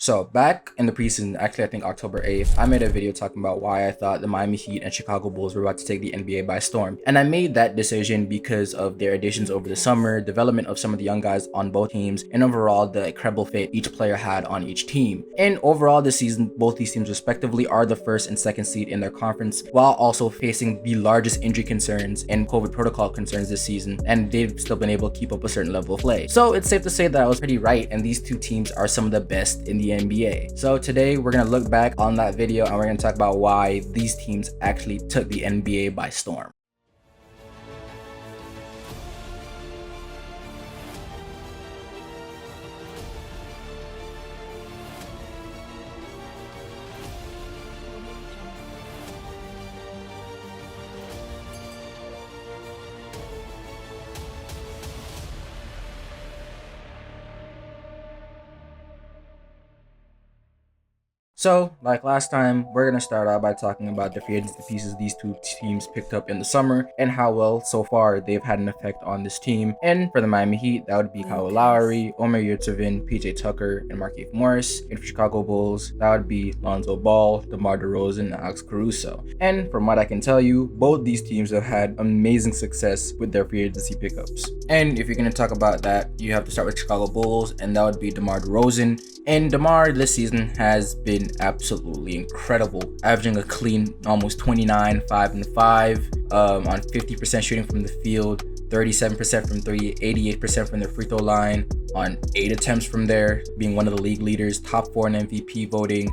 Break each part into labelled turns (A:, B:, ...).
A: So back in the preseason, actually I think October 8th, I made a video talking about why I thought the Miami Heat and Chicago Bulls were about to take the NBA by storm. And I made that decision because of their additions over the summer, development of some of the young guys on both teams, and overall the incredible fit each player had on each team. And overall this season, both these teams respectively are the first and second seed in their conference, while also facing the largest injury concerns and COVID protocol concerns this season, and they've still been able to keep up a certain level of play. So it's safe to say that I was pretty right, and these two teams are some of the best in the NBA. So today we're going to look back on that video and we're going to talk about why these teams actually took the NBA by storm. So, like last time, we're going to start out by talking about the free agency pieces these two teams picked up in the summer and how well so far they've had an effect on this team. And for the Miami Heat, that would be Kyle Lowry, Omer Yurtseven, PJ Tucker, and Markieff Morris. And for Chicago Bulls, that would be Lonzo Ball, DeMar DeRozan, and Alex Caruso. And from what I can tell you, both these teams have had amazing success with their free agency pickups. And if you're going to talk about that, you have to start with Chicago Bulls, and that would be DeMar DeRozan. And DeMar this season has been absolutely incredible, averaging a clean almost 29, 5 and 5 on 50% shooting from the field, 37% from 3, 88% from the free throw line on 8 attempts from there, being one of the league leaders, top 4 in MVP voting,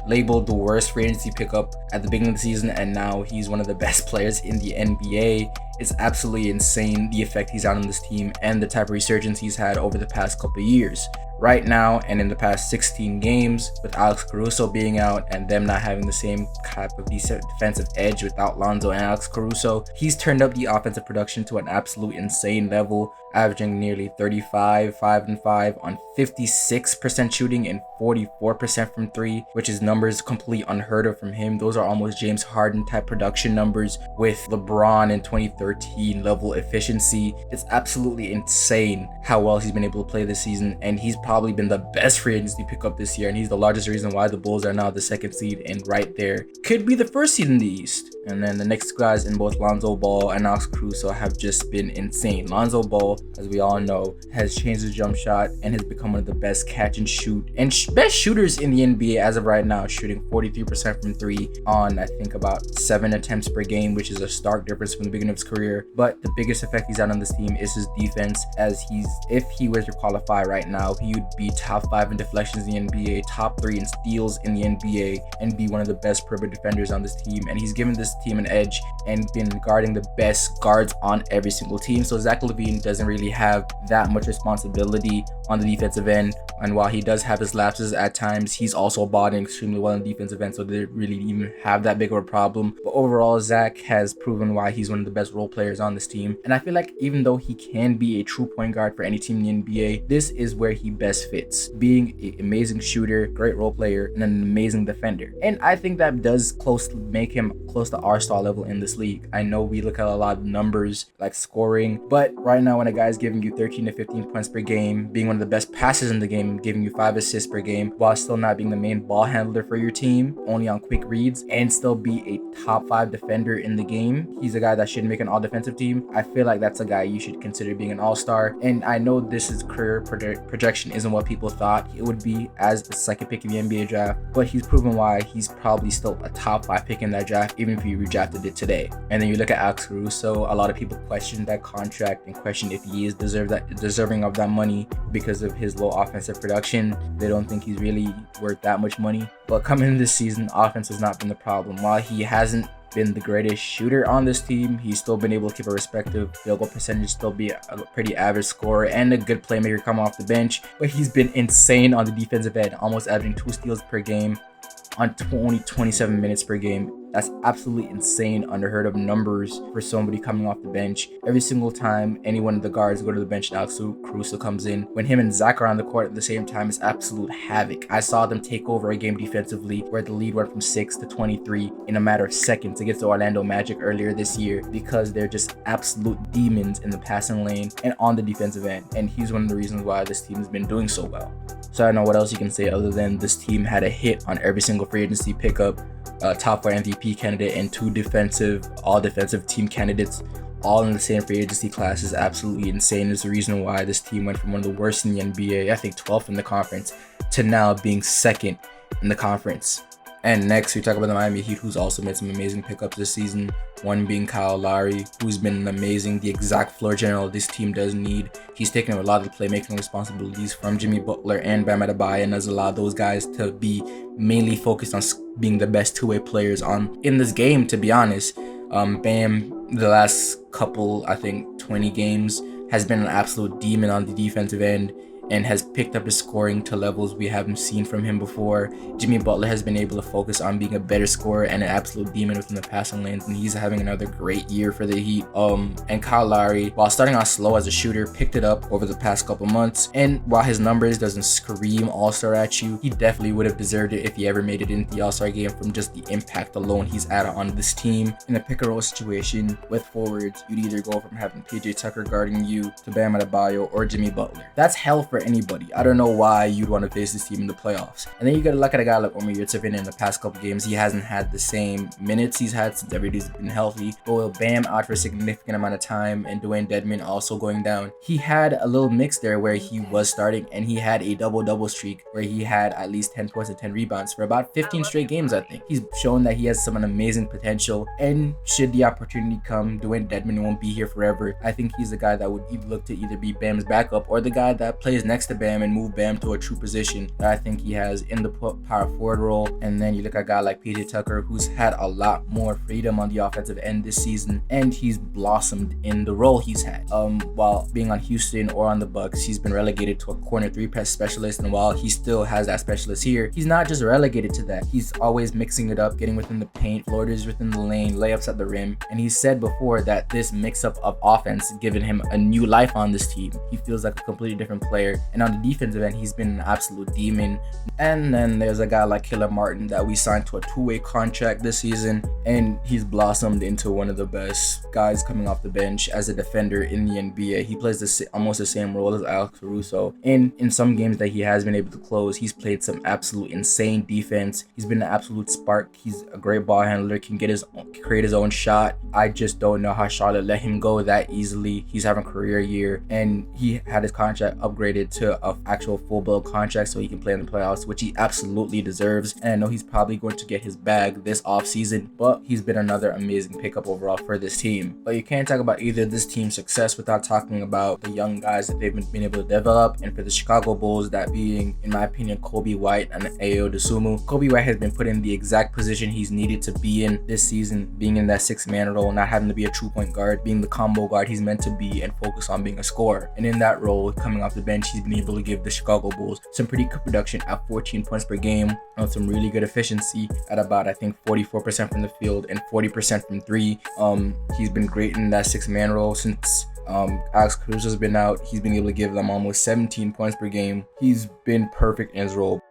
A: labeled the worst free agency pickup at the beginning of the season, and now he's one of the best players in the NBA. It's absolutely insane the effect he's had on this team and the type of resurgence he's had over the past couple of years. Right now and in the past 16 games, with Alex Caruso being out and them not having the same type of defensive edge without Lonzo and Alex Caruso, he's turned up the offensive production to an absolute insane level, averaging nearly 35, 5 and 5 on 56% shooting and 44% from 3, which is numbers completely unheard of from him. Those are almost James Harden type production numbers with LeBron in 2013 level efficiency. It's absolutely insane how well he's been able to play this season, and he's probably been the best free agency pickup this year, and he's the largest reason why the Bulls are now the second seed and right there could be the first seed in the East. And then the next guys in both Lonzo Ball and Alex Caruso have just been insane. Lonzo Ball, as we all know, has changed his jump shot and has become one of the best catch and shoot and best shooters in the NBA as of right now, shooting 43% from 3 on I think about 7 attempts per game, which is a stark difference from the beginning of his career. But the biggest effect he's had on this team is his defense, as if he were to qualify right now, he would be top 5 in deflections in the NBA, top 3 in steals in the NBA, and be one of the best perimeter defenders on this team. And he's given this team an edge and been guarding the best guards on every single team. So Zach LaVine doesn't really have that much responsibility on the defensive end, and while he does have his lapses at times, he's also botting extremely well on the defensive end, so they really even have that big of a problem. But overall, Zach has proven why he's one of the best role players on this team, and I feel like even though he can be a true point guard for any team in the NBA, this is where he best fits, being an amazing shooter, great role player, and an amazing defender. And I think that does make him close to our star level in this league. I know we look at a lot of numbers like scoring, but right now when a guy's giving you 13 to 15 points per game, being one of the best passers in the game, giving you 5 assists per game, while still not being the main ball handler for your team, only on quick reads, and still be a top 5 defender in the game, he's a guy that should make an all defensive team. I feel like that's a guy you should consider being an all-star. And I know this is career projection isn't what people thought it would be as the second pick in the NBA draft, but he's proven why he's probably still a top 5 pick in that draft, even if you redrafted it today. And then you look at Alex Caruso, a lot of people question that contract and question if he is deserving of that money because of his low offensive production. They don't think he's really worth that much money. But coming into this season, offense has not been the problem. While he hasn't been the greatest shooter on this team, he's still been able to keep a respective field goal percentage, still be a pretty average scorer and a good playmaker coming off the bench. But he's been insane on the defensive end, almost averaging 2 steals per game on only 27 minutes per game. That's absolutely insane, unheard of numbers for somebody coming off the bench. Every single time any one of the guards go to the bench, now Caruso comes in. When him and Zach are on the court at the same time, it's absolute havoc. I saw them take over a game defensively where the lead went from 6 to 23 in a matter of seconds against the Orlando Magic earlier this year, because they're just absolute demons in the passing lane and on the defensive end. And he's one of the reasons why this team has been doing so well. So I don't know what else you can say other than this team had a hit on every single free agency pickup. Top 4 MVP candidate and 2 all defensive team candidates, all in the same free agency class, is absolutely insane. Is the reason why this team went from one of the worst in the NBA, I think 12th in the conference, to now being 2nd in the conference. And next, we talk about the Miami Heat, who's also made some amazing pickups this season. One being Kyle Lowry, who's been the exact floor general this team does need. He's taken a lot of the playmaking responsibilities from Jimmy Butler and Bam Adebayo, and has allowed those guys to be mainly focused on being the best two-way players in this game, to be honest. Bam, the last couple, I think 20 games, has been an absolute demon on the defensive end and has picked up his scoring to levels we haven't seen from him before. Jimmy Butler has been able to focus on being a better scorer and an absolute demon within the passing lanes, and he's having another great year for the Heat. And Kyle Lowry, while starting off slow as a shooter, picked it up over the past couple months, and while his numbers doesn't scream all-star at you, he definitely would have deserved it if he ever made it into the all-star game from just the impact alone he's added on this team. In a pick-and-roll situation with forwards, you'd either go from having PJ Tucker guarding you to Bam Adebayo or Jimmy Butler. That's hell for anybody. I don't know why you'd want to face this team in the playoffs. And then you gotta look at a guy like Omer Yurtseven. In the past couple games, he hasn't had the same minutes he's had since everybody's been healthy. But with Bam out for a significant amount of time and Dwayne Dedmon also going down, he had a little mix there where he was starting and he had a double-double streak where he had at least 10 points and 10 rebounds for about 15 straight games, I think. He's shown that he has some amazing potential, and should the opportunity come, Dwayne Dedmon won't be here forever. I think he's the guy that would look to either be Bam's backup or the guy that plays next to Bam and move Bam to a true position that I think he has in the power forward role. And then you look at a guy like PJ Tucker, who's had a lot more freedom on the offensive end this season, and he's blossomed in the role he's had. While being on Houston or on the Bucks, he's been relegated to a corner 3-pass specialist, and while he still has that specialist here, he's not just relegated to that. He's always mixing it up, getting within the paint, floaters within the lane, layups at the rim. And he said before that this mix-up of offense given him a new life on this team. He feels like a completely different player, and on the defensive end, he's been an absolute demon. And then there's a guy like Caleb Martin that we signed to a 2-way contract this season, and he's blossomed into one of the best guys coming off the bench as a defender in the NBA. He plays almost the same role as Alex Caruso, and in some games that he has been able to close, he's played some absolute insane defense. He's been an absolute spark. He's a great ball handler, can create his own shot. I just don't know how Charlotte let him go that easily. He's having a career year, and he had his contract upgraded to an actual full-blown contract so he can play in the playoffs, which he absolutely deserves. And I know he's probably going to get his bag this offseason, but he's been another amazing pickup overall for this team. But you can't talk about either this team's success without talking about the young guys that they've been able to develop. And for the Chicago Bulls, that being, in my opinion, Kobe White and Ayo Dosunmu. Kobe White has been put in the exact position he's needed to be in this season, being in that 6-man role, not having to be a true point guard, being the combo guard he's meant to be, and focus on being a scorer. And in that role, coming off the bench, he's been able to give the Chicago Bulls some pretty good production at 14 points per game, and some really good efficiency at about, I think, 44% from the field and 40% from 3. He's been great in that 6-man role since Alex Caruso's been out. He's been able to give them almost 17 points per game. He's been perfect in his role.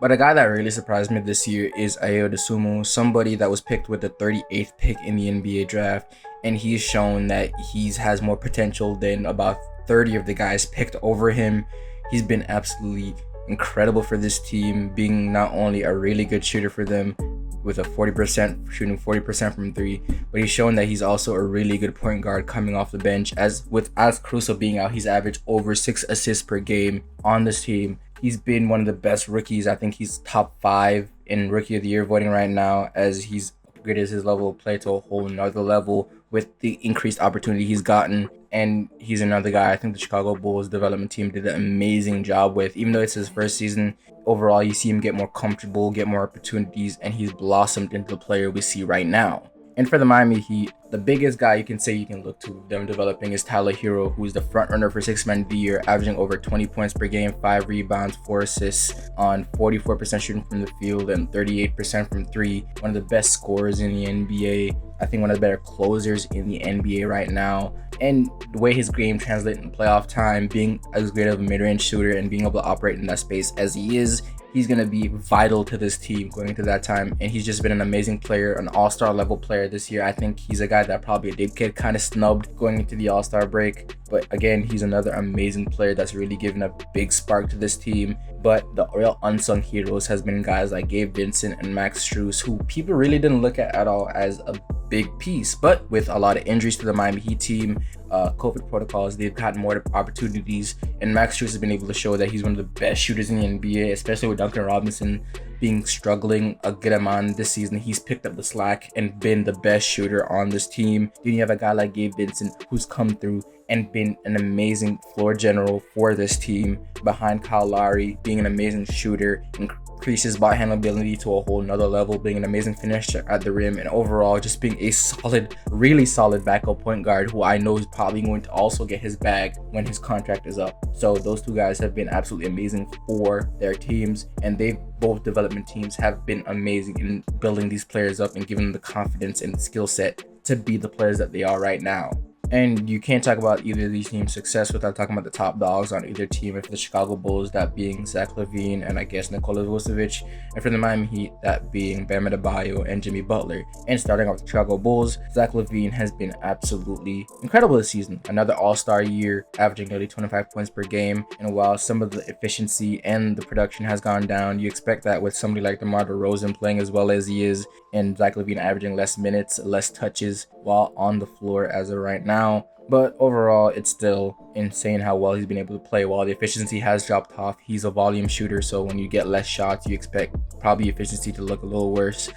A: But a guy that really surprised me this year is Ayo Dosunmu, somebody that was picked with the 38th pick in the NBA draft, and he's shown that he has more potential than about 30 of the guys picked over him. He's been absolutely incredible for this team, being not only a really good shooter for them with a 40% shooting 40% from 3, but he's shown that he's also a really good point guard coming off the bench. As with Alex Caruso being out, he's averaged over 6 assists per game on this team. He's been one of the best rookies. I think he's top 5 in Rookie of the Year voting right now, as he's upgraded his level of play to a whole nother level with the increased opportunity he's gotten. And he's another guy I think the Chicago Bulls development team did an amazing job with. Even though it's his first season, overall you see him get more comfortable, get more opportunities, and he's blossomed into the player we see right now. And for the Miami Heat, the biggest guy you can say you can look to them developing is Tyler Hero, who's the front runner for Sixth Man of the Year, averaging over 20 points per game, 5 rebounds, 4 assists on 44% shooting from the field and 38% from three. One of the best scorers in the NBA. I think one of the better closers in the NBA right now. And the way his game translates in playoff time, being as great of a mid-range shooter and being able to operate in that space as he is, he's going to be vital to this team going into that time. And he's just been an amazing player, an all-star level player this year. I think he's a guy that probably did get kind of snubbed going into the all-star break. But again, he's another amazing player that's really given a big spark to this team. But the real unsung heroes has been guys like Gabe Vincent and Max Strus, who people really didn't look at all as a big piece. But with a lot of injuries to the Miami Heat team, COVID protocols, they've gotten more opportunities. And Max Strus has been able to show that he's one of the best shooters in the NBA, especially with Duncan Robinson being struggling a good amount this season. He's picked up the slack and been the best shooter on this team. Then you have a guy like Gabe Vincent who's come through and been an amazing floor general for this team behind Kyle Lowry, being an amazing shooter, increases ball handling ability to a whole nother level, being an amazing finisher at the rim, and overall just being a solid, really solid backup point guard who I know is probably going to also get his bag when his contract is up. So those two guys have been absolutely amazing for their teams, and both development teams have been amazing in building these players up and giving them the confidence and the skill set to be the players that they are right now. And you can't talk about either of these teams' success without talking about the top dogs on either team. If the Chicago Bulls, that being Zach LaVine and I guess Nikola Vucevic, and for the Miami Heat, that being Bam Adebayo and Jimmy Butler. And starting off with the Chicago Bulls, Zach LaVine has been absolutely incredible this season. Another all-star year, averaging nearly 25 points per game. And while some of the efficiency and the production has gone down, you expect that with somebody like DeMar DeRozan playing as well as he is, and Zach LaVine averaging less minutes, less touches while on the floor as of right now. But overall, it's still insane how well he's been able to play. While the efficiency has dropped off, he's a volume shooter, so when you get less shots, you expect probably efficiency to look a little worse.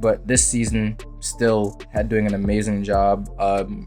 A: But this season, still doing an amazing job.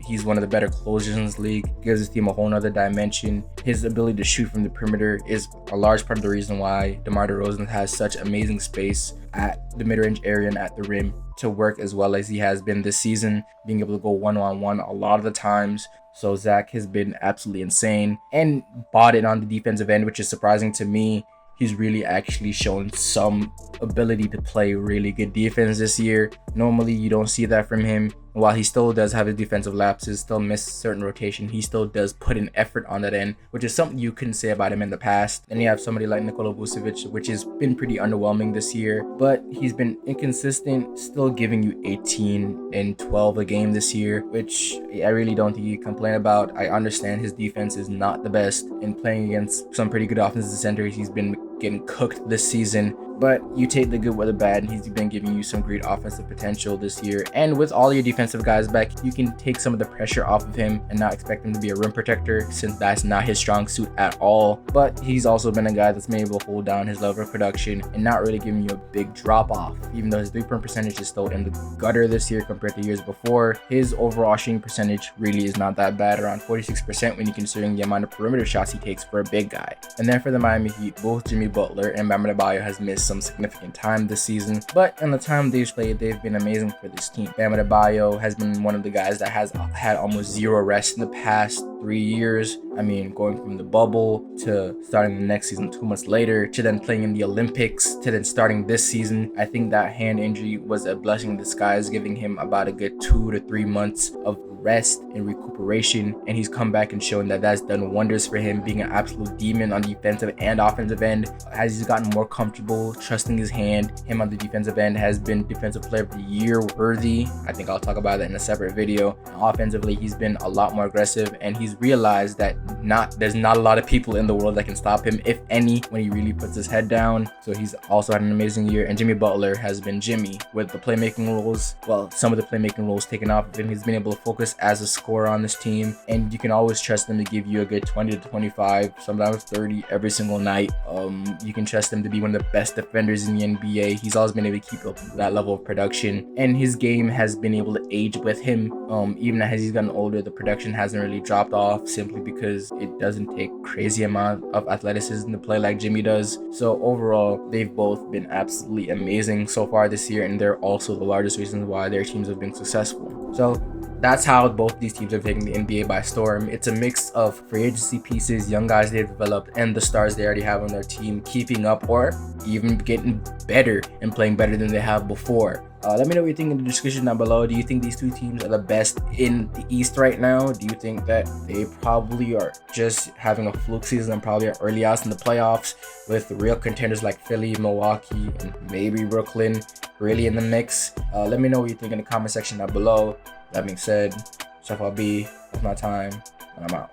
A: He's one of the better closers in this league, gives his team a whole nother dimension. His ability to shoot from the perimeter is a large part of the reason why DeMar DeRozan has such amazing space at the mid-range area and at the rim to work as well as he has been this season, being able to go one-on-one a lot of the times. So Zach has been absolutely insane and bought it on the defensive end, which is surprising to me. He's really actually shown some ability to play really good defense this year. Normally, you don't see that from him. While he still does have his defensive lapses, still miss certain rotation, he still does put an effort on that end, which is something you couldn't say about him in the past. And you have somebody like Nikola Vucevic, which has been pretty underwhelming this year, but he's been inconsistent, still giving you 18 and 12 a game this year, which I really don't think you can complain about. I understand his defense is not the best, and playing against some pretty good offensive centers, he's been getting cooked this season. But you take the good with the bad, and he's been giving you some great offensive potential this year. And with all your defensive guys back, you can take some of the pressure off of him and not expect him to be a rim protector, since that's not his strong suit at all. But he's also been a guy that's been able to hold down his level of production and not really giving you a big drop off. Even though his 3-point percentage is still in the gutter this year compared to years before, his overall shooting percentage really is not that bad, around 46% when you're considering the amount of perimeter shots he takes for a big guy. And then for the Miami Heat, both Jimmy Butler and Bam Adebayo has missed some significant time this season, but in the time they've played, they've been amazing for this team. Bam Adebayo has been one of the guys that has had almost zero rest in the past 3 years. I mean, going from the bubble to starting the next season 2 months later, to then playing in the Olympics, to then starting this season. I think that hand injury was a blessing in disguise, giving him about a good 2 to 3 months of rest and recuperation, and he's come back and shown that that's done wonders for him, being an absolute demon on the defensive and offensive end. As he's gotten more comfortable trusting his hand, him on the defensive end has been defensive player of the year worthy. I think I'll talk about that in a separate video. Offensively, he's been a lot more aggressive, and he's realized that there's not a lot of people in the world that can stop him, if any, when he really puts his head down. So he's also had an amazing year. And Jimmy Butler has been Jimmy with the playmaking roles. Well, some of the playmaking roles taken off of him. He's been able to focus as a scorer on this team, and you can always trust him to give you a good 20 to 25, sometimes 30 every single night. You can trust him to be one of the best defenders in the NBA. He's always been able to keep up that level of production, and his game has been able to age with him. Even as he's gotten older, the production hasn't really dropped off, simply because it doesn't take crazy amount of athleticism to play like Jimmy does. So overall, they've both been absolutely amazing so far this year, and they're also the largest reasons why their teams have been successful. So that's how both these teams are taking the NBA by storm. It's a mix of free agency pieces, young guys they've developed, and the stars they already have on their team keeping up or even getting better and playing better than they have before. Let me know what you think in the description down below. Do you think these two teams are the best in the East right now? Do you think that they probably are just having a fluke season and probably are early outs in the playoffs with real contenders like Philly, Milwaukee, and maybe Brooklyn really in the mix? Let me know what you think in the comment section down below. That being said, Chef LB, that's my time, and I'm out.